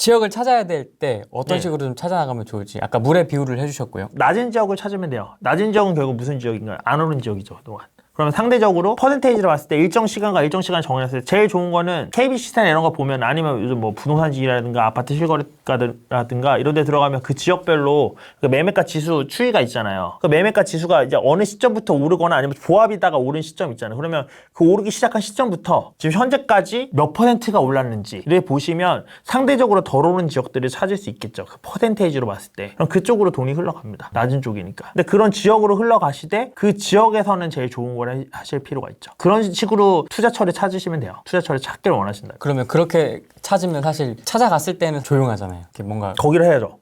지역을 찾아야 될 때 어떤 네. 식으로 좀 찾아나가면 좋을지 아까 물의 비율을 해주셨고요. 낮은 지역을 찾으면 돼요. 낮은 지역은 결국 무슨 지역인가요? 안 오른 지역이죠, 그동안. 그러면 상대적으로 퍼센테이지로 봤을 때 일정 시간과 일정 시간 정해놨을 때 제일 좋은 거는 KB시스템 이런 거 보면 아니면 요즘 뭐 부동산지라든가 아파트 실거래가라든가 이런 데 들어가면 그 지역별로 그 매매가 지수 추이가 있잖아요. 그 매매가 지수가 이제 어느 시점부터 오르거나 아니면 보합이다가 오른 시점 있잖아요. 그러면 그 오르기 시작한 시점부터 지금 현재까지 몇 퍼센트가 올랐는지를 보시면 상대적으로 덜 오른 지역들을 찾을 수 있겠죠. 그 퍼센테이지로 봤을 때. 그럼 그쪽으로 돈이 흘러갑니다. 낮은 쪽이니까. 근데 그런 지역으로 흘러가시되 그 지역에서는 제일 좋은 걸 하실 필요가 있죠. 그런 식으로 투자처를 찾으시면 돼요. 투자처를 찾기를 원하신다. 그러면 그렇게 찾으면 사실 찾아갔을 때는 조용하잖아요. 이렇게 뭔가 거기를 해야죠.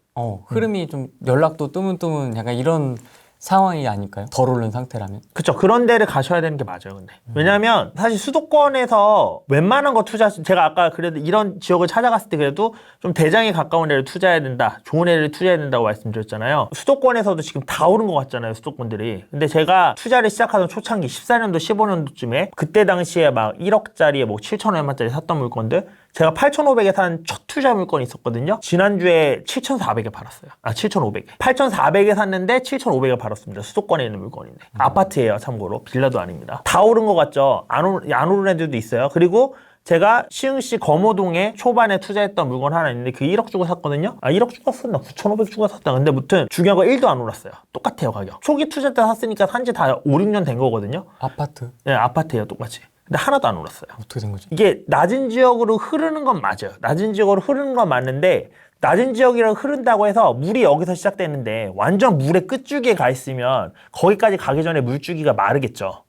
흐름이 좀 연락도 뜨문뜨문 약간 이런 상황이 아닐까요? 덜 오른 상태라면. 그쵸. 그런 데를 가셔야 되는 게 맞아요, 근데. 왜냐면, 사실 수도권에서 웬만한 거 제가 아까 그래도 이런 지역을 찾아갔을 때 그래도 좀 대장에 가까운 데를 투자해야 된다. 좋은 애를 투자해야 된다고 말씀드렸잖아요. 수도권에서도 지금 다 오른 것 같잖아요, 수도권들이. 근데 제가 투자를 시작하던 초창기, 14년도, 15년도쯤에 그때 당시에 막 1억짜리에 뭐 7,000원짜리 샀던 물건들, 제가 8,500에 산 첫 투자 물건이 있었거든요. 지난주에 7,400에 팔았어요. 7,500에. 8,400에 샀는데 7,500에 팔았습니다. 수도권에 있는 물건인데. 아파트예요, 참고로. 빌라도 아닙니다. 다 오른 것 같죠? 안 오른 애들도 있어요. 그리고 제가 시흥시 거모동에 초반에 투자했던 물건 하나 있는데 그 1억 주고 샀거든요. 1억 주고 샀나? 9,500 주고 샀다. 근데 무튼 중요한 거 1도 안 올랐어요. 똑같아요, 가격. 초기 투자 때 샀으니까 산지 다 5, 6년 된 거거든요. 아파트? 네, 아파트예요, 똑같이. 근데 하나도 안 올랐어요. 어떻게 된 거죠? 이게 낮은 지역으로 흐르는 건 맞아요. 낮은 지역으로 흐르는 건 맞는데 낮은 지역이라고 흐른다고 해서 물이 여기서 시작되는데 완전 물의 끝줄기에 가 있으면 거기까지 가기 전에 물줄기가 마르겠죠.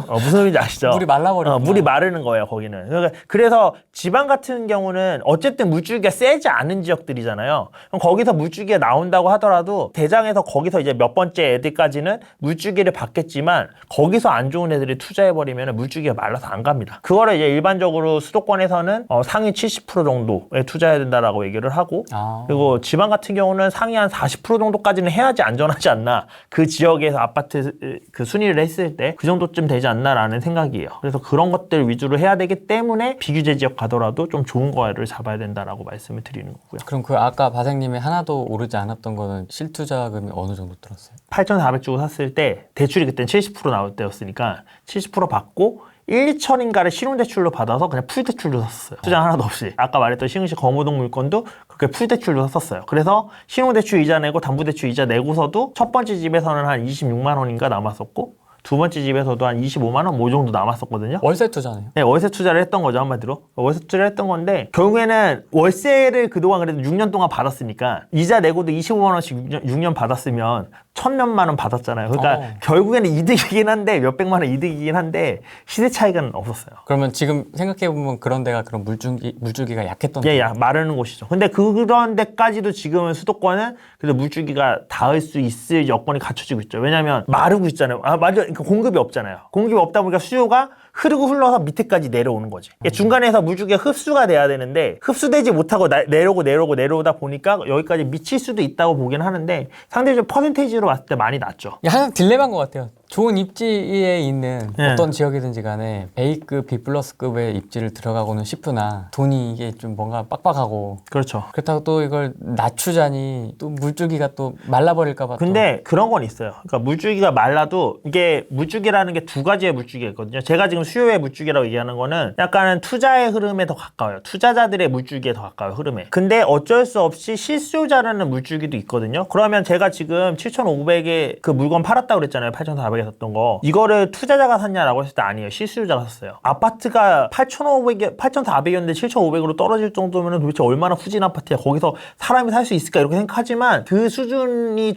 무슨 소리인지 아시죠? 물이 말라버려. 물이 마르는 거예요, 거기는. 그래서 지방 같은 경우는 어쨌든 물줄기가 세지 않은 지역들이잖아요. 그럼 거기서 물줄기가 나온다고 하더라도 대장에서 거기서 이제 몇 번째 애들까지는 물줄기를 받겠지만 거기서 안 좋은 애들이 투자해버리면 물줄기가 말라서 안 갑니다. 그거를 이제 일반적으로 수도권에서는 상위 70% 정도에 투자해야 된다라고 얘기를 하고 그리고 지방 같은 경우는 상위 한 40% 정도까지는 해야지 안전하지 않나. 그 지역에서 아파트 그 순위를 했을 때 그 정도쯤 되지 않나라는 생각이에요. 그래서 그런 것들 위주로 해야 되기 때문에 비규제 지역 가더라도 좀 좋은 거를 잡아야 된다라고 말씀을 드리는 거고요. 그럼 그 아까 바생님이 하나도 오르지 않았던 거는 실투자금이 어느 정도 들었어요? 8,400 주고 샀을 때 대출이 그때는 70% 나올 때였으니까 70% 받고 1, 2천인가를 신용대출로 받아서 그냥 풀대출로 샀어요. 투자 하나도 없이. 아까 말했던 시흥시 거모동 물건도 그렇게 풀대출로 샀었어요. 그래서 신용대출 이자 내고 담보대출 이자 내고서도 첫 번째 집에서는 한 26만 원인가 남았었고 두 번째 집에서도 한 25만 원 뭐 정도 남았었거든요. 월세 투자네요. 네, 월세 투자를 했던 거죠, 한마디로. 월세 투자를 했던 건데 결국에는 월세를 그동안 그래도 6년 동안 받았으니까 이자 내고도 25만 원씩 6년 받았으면 1,000몇만 원 받았잖아요. 그러니까 결국에는 이득이긴 한데 몇백만 원 이득이긴 한데 시세 차이가는 없었어요. 그러면 지금 생각해보면 그런 데가 그런 물줄기가 약했던 예, 마르는 곳이죠. 근데 그런 데까지도 지금은 수도권은 그래도 물줄기가 닿을 수 있을 여건이 갖춰지고 있죠. 왜냐하면 마르고 있잖아요. 맞아. 그러니까 공급이 없잖아요. 공급이 없다 보니까 수요가 흐르고 흘러서 밑에까지 내려오는 거지. 중간에서 물줄기가 흡수가 돼야 되는데 흡수되지 못하고 내려오다 보니까 여기까지 미칠 수도 있다고 보긴 하는데 상대적으로 퍼센테이지로 봤을 때 많이 낮죠. 항상 딜레마인 것 같아요. 좋은 입지에 있는 어떤 지역이든지 간에 A급, B+급의 입지를 들어가고는 싶으나 돈이 이게 좀 뭔가 빡빡하고 그렇죠. 그렇다고 또 이걸 낮추자니 또 물줄기가 또 말라버릴까 봐. 근데 그런 건 있어요. 그러니까 물줄기가 말라도 이게 물줄기라는 게 두 가지의 물줄기가 있거든요. 제가 지금 수요의 물줄기라고 얘기하는 거는 약간은 투자의 흐름에 더 가까워요. 투자자들의 물줄기에 더 가까워요, 흐름에. 근데 어쩔 수 없이 실수요자라는 물줄기도 있거든요. 그러면 제가 지금 7,500에 그 물건 팔았다고 그랬잖아요. 8,400에 샀던 거. 이거를 투자자가 샀냐라고 했을 때 아니에요. 실수요자가 샀어요. 아파트가 8,400이었는데 7,500으로 떨어질 정도면 도대체 얼마나 후진 아파트야. 거기서 사람이 살 수 있을까 이렇게 생각하지만 그 수준이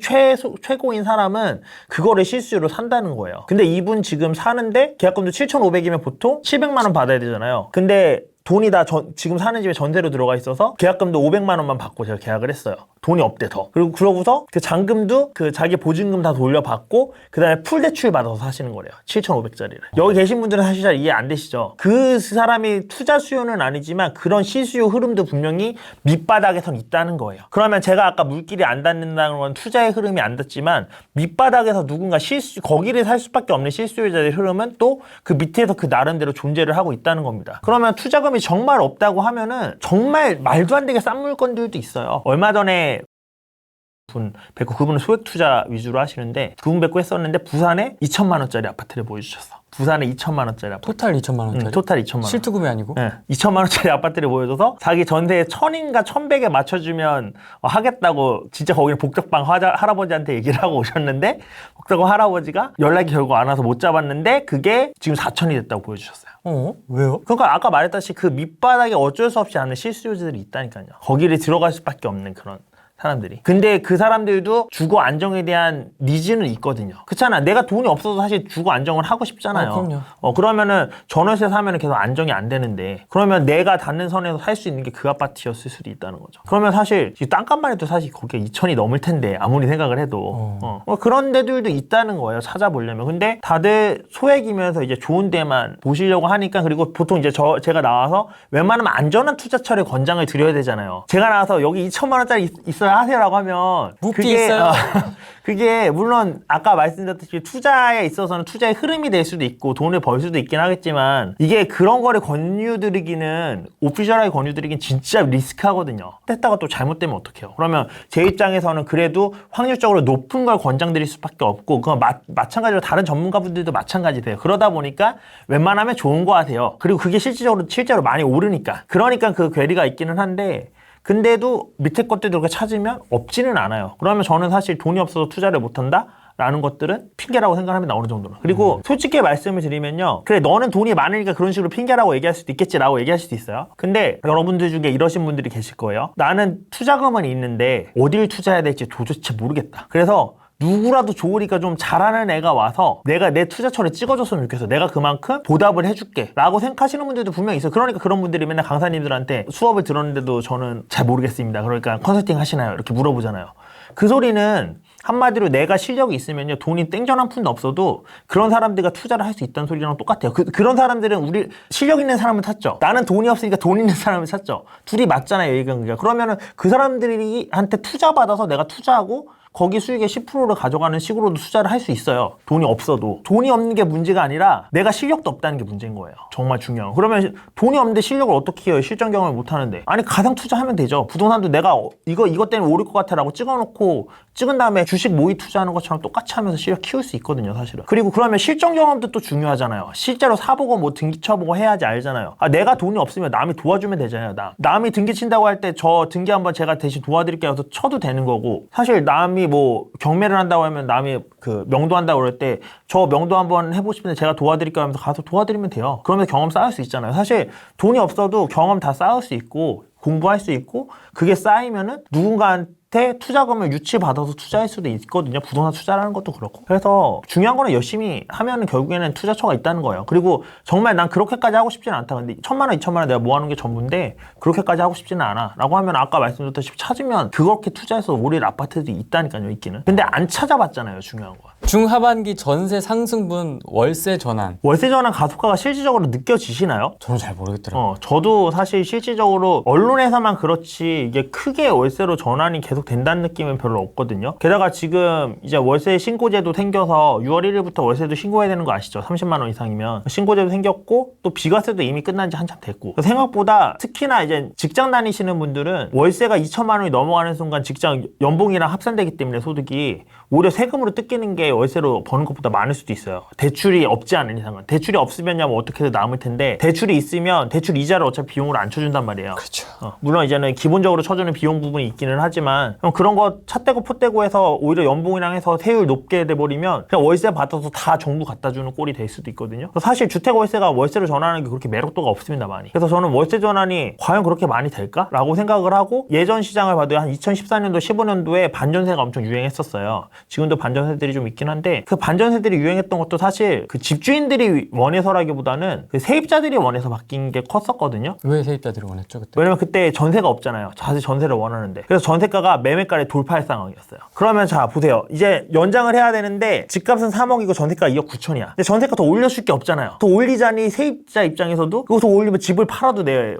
최고인 사람은 그거를 실수요로 산다는 거예요. 근데 이분 지금 사는데 계약금도 7,500이면 보통 700만 원 받아야 되잖아요. 근데 돈이 다 지금 사는 집에 전세로 들어가 있어서 계약금도 500만 원만 받고 제가 계약을 했어요. 돈이 없대 더. 그리고 그러고서 그 잔금도 그 자기 보증금 다 돌려받고 그 다음에 풀 대출 받아서 사시는 거래요. 7,500짜리를. 여기 계신 분들은 사실 잘 이해 안 되시죠? 그 사람이 투자 수요는 아니지만 그런 실수요 흐름도 분명히 밑바닥에선 있다는 거예요. 그러면 제가 아까 물길이 안 닿는다는 건 투자의 흐름이 안 닿지만 밑바닥에서 누군가 거기를 살 수밖에 없는 실수요자의 흐름은 또 그 밑에서 그 나름대로 존재를 하고 있다는 겁니다. 그러면 투자금이 정말 없다고 하면은 정말 말도 안 되게 싼 물건들도 있어요. 얼마 전에 분 뵙고 그분은 소액 투자 위주로 하시는데 그분 뵙고 했었는데 부산에 2천만 원짜리 아파트를 보여주셨어. 부산에 2천만 원짜리 아파트. 토탈 2천만 원짜리? 토탈 2천만 원. 실투금이 아니고? 네, 2천만 원짜리 아파트를 보여줘서 자기 전세에 1000인가 1100에 맞춰주면 하겠다고 진짜 거기는 복덕방 할아버지한테 얘기를 하고 오셨는데 복덕방 할아버지가 연락이 결국 안 와서 못 잡았는데 그게 지금 4000이 됐다고 보여주셨어요. 왜요? 그러니까 아까 말했다시피 그 밑바닥에 어쩔 수 없이 하는 실수요자들이 있다니까요. 거기를 들어갈 수밖에 없는 그런 사람들이. 근데 그 사람들도 주거 안정에 대한 니즈는 있거든요. 그렇잖아. 내가 돈이 없어도 사실 주거 안정을 하고 싶잖아요. 그럼요. 그러면은 전월세 사면은 계속 안정이 안 되는데 그러면 내가 닿는 선에서 살 수 있는 게 그 아파트였을 수도 있다는 거죠. 그러면 사실 땅값만 해도 사실 거기가 2천이 넘을 텐데 아무리 생각을 해도 그런 데들도 있다는 거예요. 찾아보려면. 근데 다들 소액이면서 이제 좋은 데만 보시려고 하니까 그리고 보통 이제 제가 나와서 웬만하면 안전한 투자처를 권장을 드려야 되잖아요. 제가 나와서 여기 2천만 원짜리 있어야 하세요라고 하면 묵비 있어요. 그게 물론 아까 말씀드렸듯이 투자에 있어서는 투자의 흐름이 될 수도 있고 돈을 벌 수도 있긴 하겠지만 이게 그런 거를 권유드리기는 오피셜하게 권유드리긴 진짜 리스크하거든요. 했다가 또 잘못되면 어떡해요. 그러면 제 입장에서는 그래도 확률적으로 높은 걸 권장드릴 수밖에 없고 그건 마찬가지로 다른 전문가분들도 마찬가지세요. 그러다 보니까 웬만하면 좋은 거 하세요. 그리고 그게 실제로 많이 오르니까. 그러니까 그 괴리가 있기는 한데 근데도 밑에 것들도 그렇게 찾으면 없지는 않아요. 그러면 저는 사실 돈이 없어서 투자를 못한다? 라는 것들은 핑계라고 생각합니다. 어느 정도는. 그리고 솔직히 말씀을 드리면요. 그래 너는 돈이 많으니까 그런 식으로 핑계라고 얘기할 수도 있겠지라고 얘기할 수도 있어요. 근데 여러분들 중에 이러신 분들이 계실 거예요. 나는 투자금은 있는데 어딜 투자해야 될지 도대체 모르겠다. 그래서 누구라도 좋으니까 좀 잘하는 애가 와서 내가 내 투자처를 찍어줬으면 좋겠어. 내가 그만큼 보답을 해줄게. 라고 생각하시는 분들도 분명히 있어요. 그러니까 그런 분들이 맨날 강사님들한테 수업을 들었는데도 저는 잘 모르겠습니다. 그러니까 컨설팅 하시나요? 이렇게 물어보잖아요. 그 소리는 한마디로 내가 실력이 있으면요. 돈이 땡전 한 푼도 없어도 그런 사람들과 투자를 할 수 있다는 소리랑 똑같아요. 그런 사람들은 우리 실력 있는 사람을 찾죠. 나는 돈이 없으니까 돈 있는 사람을 찾죠. 둘이 맞잖아요. 얘기가. 그러면은 그 사람들한테 투자받아서 내가 투자하고 거기 수익의 10%를 가져가는 식으로도 투자를 할 수 있어요. 돈이 없어도. 돈이 없는 게 문제가 아니라 내가 실력도 없다는 게 문제인 거예요. 정말 중요한 거. 그러면 돈이 없는데 실력을 어떻게 해요? 실전 경험을 못 하는데. 아니 가상 투자하면 되죠. 부동산도 내가 이것 때문에 오를 것 같아 라고 찍은 다음에 주식 모의 투자하는 것처럼 똑같이 하면서 실력 키울 수 있거든요. 사실은. 그리고 그러면 실전 경험도 또 중요하잖아요. 실제로 사보고 뭐 등기 쳐보고 해야지 알잖아요. 내가 돈이 없으면 남이 도와주면 되잖아요. 남이 등기 친다고 할 때 저 등기 한번 제가 대신 도와드릴게요 해서 쳐도 되는 거고 사실 남이 뭐 경매를 한다고 하면 남이 그 명도한다고 그럴 때 저 명도 한번 해보고 싶은데 제가 도와드릴게요 하면서 가서 도와드리면 돼요. 그러면 경험 쌓을 수 있잖아요. 사실 돈이 없어도 경험 다 쌓을 수 있고 공부할 수 있고 그게 쌓이면은 누군가한테 투자금을 유치받아서 투자할 수도 있거든요. 부동산 투자라는 것도 그렇고. 그래서 중요한 거는 열심히 하면은 결국에는 투자처가 있다는 거예요. 그리고 정말 난 그렇게까지 하고 싶지는 않다. 근데 1000만 원, 2000만 원 내가 모아놓은 게 전부인데 그렇게까지 하고 싶지는 않아. 라고 하면 아까 말씀드렸다시피 찾으면 그렇게 투자해서 오를 아파트들이 있다니까요. 있기는. 근데 안 찾아봤잖아요. 중요한 거. 중하반기 전세 상승분 월세 전환. 월세 전환 가속화가 실질적으로 느껴지시나요? 저는 잘 모르겠더라고요. 저도 사실 실질적으로 언론에서만 그렇지 이게 크게 월세로 전환이 계속 된다는 느낌은 별로 없거든요. 게다가 지금 이제 월세 신고제도 생겨서 6월 1일부터 월세도 신고해야 되는 거 아시죠? 30만 원 이상이면 신고제도 생겼고 또 비과세도 이미 끝난 지 한참 됐고 생각보다 특히나 이제 직장 다니시는 분들은 월세가 2천만 원이 넘어가는 순간 직장 연봉이랑 합산되기 때문에 소득이 오히려 세금으로 뜯기는 게 월세로 버는 것보다 많을 수도 있어요. 대출이 없지 않은 이상은. 대출이 없으면야 뭐 어떻게든 남을 텐데 대출이 있으면 대출 이자를 어차피 비용으로 안 쳐준단 말이에요. 그렇죠. 물론 이제는 기본적으로 쳐주는 비용 부분이 있기는 하지만 그런 거 찻대고 폿대고 해서 오히려 연봉이랑 해서 세율 높게 돼버리면 그냥 월세 받아서 다 정부 갖다 주는 꼴이 될 수도 있거든요. 사실 주택 월세가 월세로 전환하는 게 그렇게 매력도가 없습니다. 많이. 그래서 저는 월세 전환이 과연 그렇게 많이 될까? 라고 생각을 하고 예전 시장을 봐도 한 2014년도 15년도에 반전세가 엄청 유행했었어요. 지금도 반전세들이 좀 있긴 한데 그 반전세들이 유행했던 것도 사실 그 집주인들이 원해서라기보다는 그 세입자들이 원해서 바뀐 게 컸었거든요. 왜 세입자들이 원했죠 그때? 왜냐면 그때 전세가 없잖아요. 사실 전세를 원하는데. 그래서 전세가가 매매가를 돌파할 상황이었어요. 그러면 자 보세요. 이제 연장을 해야 되는데 집값은 3억이고 전세가 2억 9천이야. 근데 전세가 더 올려줄 게 없잖아요. 더 올리자니 세입자 입장에서도 그거 더 올리면 집을 팔아도 내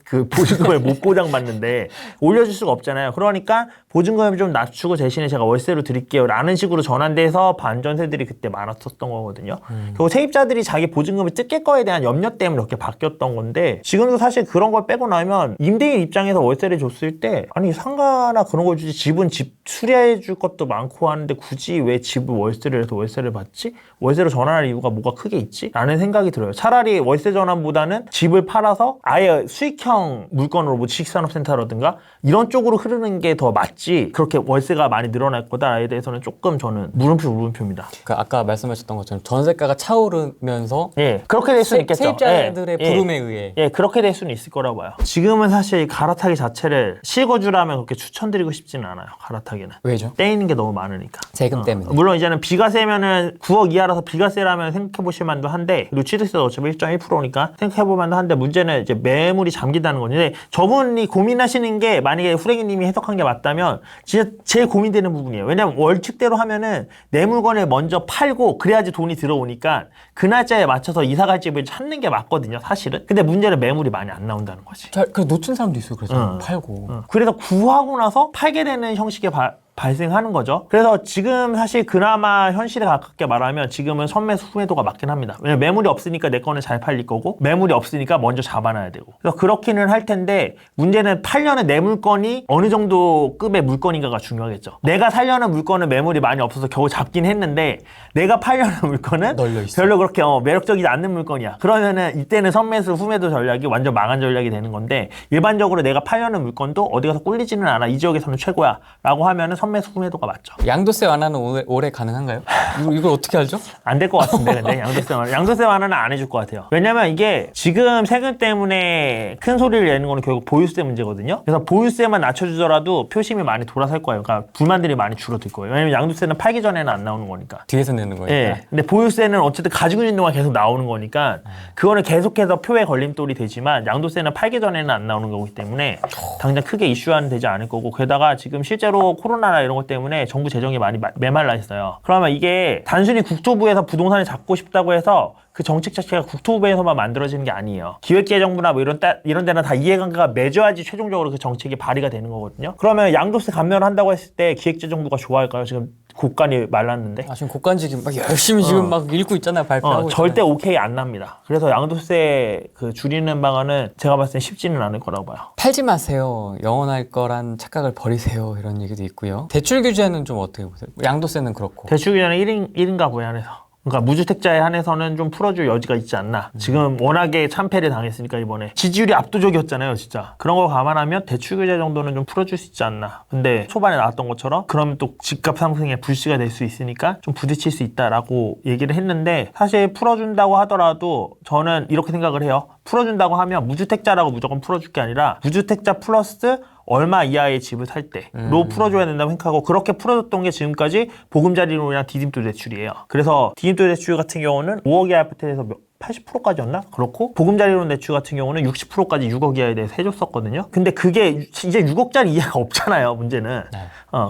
그 보증금을 못 보장받는데 올려줄 수가 없잖아요. 그러니까 보증금을 좀 낮추고 대신에 제가 월세로 드릴게요 라는 식으로 전환돼서 반전세들이 그때 많았었던 거거든요. 그리고 세입자들이 자기 보증금을 뜯길 거에 대한 염려 때문에 그렇게 바뀌었던 건데 지금도 사실 그런 걸 빼고 나면 임대인 입장에서 월세를 줬을 때 아니 상가나 그런 걸 주지 집은 집 수리해 줄 것도 많고 하는데 굳이 왜 집을 월세를 해서 월세를 받지? 월세로 전환할 이유가 뭐가 크게 있지? 라는 생각이 들어요. 차라리 월세 전환보다는 집을 팔아서 아예 수익형 물건으로 뭐 지식산업센터라든가 이런 쪽으로 흐르는 게 더 맞지 그렇게 월세가 많이 늘어날 거다에 대해서는 조금 저는 물음표입니다. 그 아까 말씀하셨던 것처럼 전세가가 차오르면서 예, 그렇게 될 수는 있겠죠. 세입자들의 예, 부름에 의해 예, 그렇게 될 수는 있을 거라고 봐요. 지금은 사실 갈아타기 자체를 실거주라면 그렇게 추천드리고 싶지는 않아요. 갈아타기는. 왜죠? 떼이는 게 너무 많으니까. 세금 때문에. 물론 이제는 비과세면은 9억 이하라서 비과세라면 생각해보실 만도 한데 그리고 취득세도 어차피 1.1%니까 생각해볼 만도 한데 문제는 이제 매물이 잠긴다는 건데 저분이 고민하시는 게 만약에 후랭이님이 해석한 게 맞다면 진짜 제일 고민되는 부분이에요. 왜냐면 월측대로 하면은 내 물건을 먼저 팔고 그래야지 돈이 들어오니까 그 날짜에 맞춰서 이사갈 집을 찾는 게 맞거든요. 사실은. 근데 문제는 매물이 많이 안 나온다는 거지. 그 놓친 사람도 있어요. 그래서 팔고. 그래서 구하고 나서 팔게 되는 형식의 발생하는 거죠. 그래서 지금 사실 그나마 현실에 가깝게 말하면 지금은 선매수 후매도가 맞긴 합니다. 왜냐면 매물이 없으니까 내 거는 잘 팔릴 거고 매물이 없으니까 먼저 잡아놔야 되고 그래서 그렇기는 할 텐데 문제는 팔려는 내 물건이 어느 정도 급의 물건인가가 중요하겠죠. 내가 살려는 물건은 매물이 많이 없어서 겨우 잡긴 했는데 내가 팔려는 물건은 별로 그렇게 매력적이지 않는 물건이야. 그러면은 이때는 선매수 후매도 전략이 완전 망한 전략이 되는 건데 일반적으로 내가 팔려는 물건도 어디 가서 꿀리지는 않아. 이 지역에서는 최고야 라고 하면은 선매수 후매도가 맞죠. 양도세 완화는 올해 가능한가요? 이걸 어떻게 알죠? 안 될 것 같은데 근데 양도세 완화는 안 해줄 것 같아요. 왜냐면 이게 지금 세금 때문에 큰 소리를 내는 거는 결국 보유세 문제거든요. 그래서 보유세만 낮춰주더라도 표심이 많이 돌아설 거예요. 그러니까 불만들이 많이 줄어들 거예요. 왜냐면 양도세는 팔기 전에는 안 나오는 거니까. 뒤에서 내는 거니까. 예. 근데 보유세는 어쨌든 가지고 있는 동안 계속 나오는 거니까 그거는 계속해서 표에 걸림돌이 되지만 양도세는 팔기 전에는 안 나오는 거기 때문에 당장 크게 이슈화는 되지 않을 거고 게다가 지금 실제로 코로나나 이런 것 때문에 정부 재정이 많이 메말라 있어요. 그러면 이게 단순히 국토부에서 부동산을 잡고 싶다고 해서 그 정책 자체가 국토부에서만 만들어지는 게 아니에요. 기획재정부나 뭐 이런 데는 다 이해관계가 맺어야지 최종적으로 그 정책이 발의가 되는 거거든요. 그러면 양도세 감면을 한다고 했을 때 기획재정부가 좋아할까요? 지금 곡간이 말랐는데. 지금 곡간지 막 열심히 지금 막 읽고 있잖아요. 발표하고 절대 오케이 안 납니다. 그래서 양도세 그 줄이는 방안은 제가 봤을 땐 쉽지는 않을 거라고 봐요. 팔지 마세요. 영원할 거란 착각을 버리세요. 이런 얘기도 있고요. 대출 규제는 좀 어떻게 보세요? 양도세는 그렇고. 대출 규제는 1인 가구에 한해서. 그러니까 무주택자에 한해서는 좀 풀어줄 여지가 있지 않나. 지금 워낙에 참패를 당했으니까 이번에 지지율이 압도적이었잖아요 진짜. 그런 거 감안하면 대출 규제 정도는 좀 풀어줄 수 있지 않나. 근데 초반에 나왔던 것처럼 그러면 또 집값 상승에 불씨가 될 수 있으니까 좀 부딪힐 수 있다라고 얘기를 했는데 사실 풀어준다고 하더라도 저는 이렇게 생각을 해요. 풀어준다고 하면 무주택자라고 무조건 풀어줄 게 아니라 무주택자 플러스 얼마 이하의 집을 살 때로 풀어줘야 된다고 생각하고 그렇게 풀어줬던 게 지금까지 보금자리론이랑 디딤돌 대출이에요. 그래서 디딤돌 대출 같은 경우는 5억 이하 아파트에서 80%까지였나? 그렇고 보금자리론 대출 같은 경우는 60%까지 6억 이하에 대해서 해줬었거든요. 근데 그게 이제 6억짜리 이하가 없잖아요. 문제는. 네.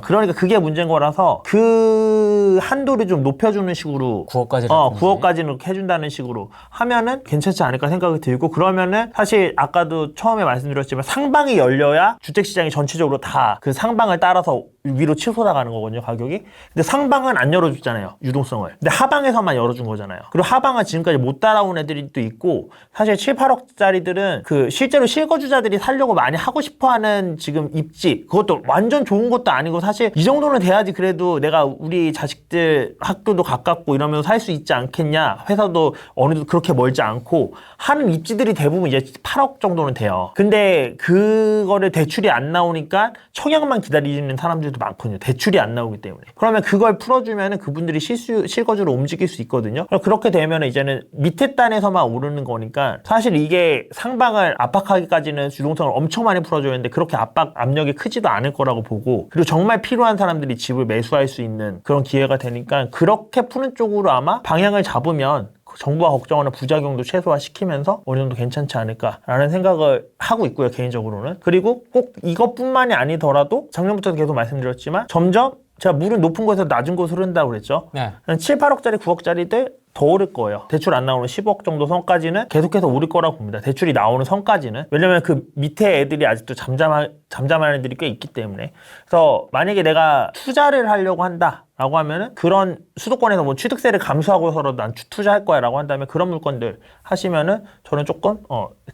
그러니까 그게 문제인 거라서 그 한도를 좀 높여주는 식으로 9억까지는 이렇게 해준다는 식으로 하면은 괜찮지 않을까 생각이 들고 그러면은 사실 아까도 처음에 말씀드렸지만 상방이 열려야 주택시장이 전체적으로 다 그 상방을 따라서 위로 치솟아 나가는 거거든요, 가격이. 근데 상방은 안 열어줬잖아요, 유동성을. 근데 하방에서만 열어준 거잖아요. 그리고 하방은 지금까지 못 따라온 애들이 또 있고 사실 7, 8억짜리들은 그 실제로 실거주자들이 살려고 많이 하고 싶어하는 지금 입지 그것도 완전 좋은 것도 아니고 사실 이 정도는 돼야지 그래도 내가 우리 자식들 학교도 가깝고 이러면서 살 수 있지 않겠냐. 회사도 어느 정도 그렇게 멀지 않고 하는 입지들이 대부분 이제 8억 정도는 돼요. 근데 그거를 대출이 안 나오니까 청약만 기다리는 사람들도 많거든요. 대출이 안 나오기 때문에. 그러면 그걸 풀어주면은 그분들이 실거주로 움직일 수 있거든요. 그렇게 되면 이제는 밑에 단에서만 오르는 거니까 사실 이게 상방을 압박하기까지는 주동성을 엄청 많이 풀어줘야 하는데 그렇게 압력이 크지도 않을 거라고 보고 그리고 정말 필요한 사람들이 집을 매수할 수 있는 그런 기회가 되니까 그렇게 푸는 쪽으로 아마 방향을 잡으면 정부가 걱정하는 부작용도 최소화시키면서 어느 정도 괜찮지 않을까라는 생각을 하고 있고요, 개인적으로는. 그리고 꼭 이것뿐만이 아니더라도 작년부터 계속 말씀드렸지만 점점 제가 물은 높은 곳에서 낮은 곳으로 흐른다고 그랬죠. 네. 한 7, 8억짜리, 9억짜리들 더 오를 거예요. 대출 안 나오는 10억 정도 선까지는 계속해서 오를 거라고 봅니다. 대출이 나오는 선까지는. 왜냐면 그 밑에 애들이 아직도 잠잠한 애들이 꽤 있기 때문에. 그래서 만약에 내가 투자를 하려고 한다 라고 하면은 그런 수도권에서 뭐 취득세를 감수하고서라도 난 투자할 거야 라고 한다면 그런 물건들 하시면은 저는 조금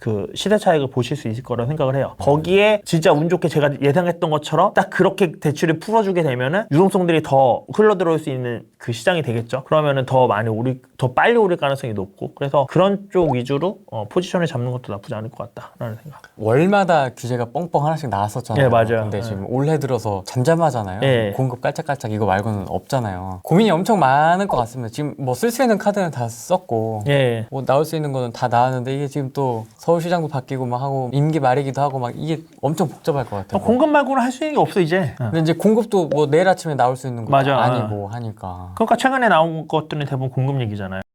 그 시세 차익을 보실 수 있을 거라고 생각을 해요. 거기에 진짜 운 좋게 제가 예상했던 것처럼 딱 그렇게 대출을 풀어주게 되면은 유동성들이 더 흘러들어올 수 있는 그 시장이 되겠죠. 그러면은 더 빨리 오를 가능성이 높고, 그래서 그런 쪽 위주로 포지션을 잡는 것도 나쁘지 않을 것 같다라는 생각. 월마다 규제가 뻥뻥 하나씩 나왔었잖아요. 네, 맞아요. 근데 네. 지금 올해 들어서 잠잠하잖아요. 네. 공급 깔짝깔짝 이거 말고는 없잖아요. 고민이 엄청 많을 것 같습니다. 지금 뭐 쓸 수 있는 카드는 다 썼고 예. 뭐 나올 수 있는 거는 다 나왔는데 이게 지금 또 서울시장도 바뀌고 막 하고 임기 말이기도 하고 막 이게 엄청 복잡할 것 같아요. 공급 말고는 할 수 있는 게 없어 이제. 근데 이제 공급도 뭐 내일 아침에 나올 수 있는 거 맞아. 아니고 하니까. 그러니까 최근에 나온 것들은 대부분 공급 얘기잖아요.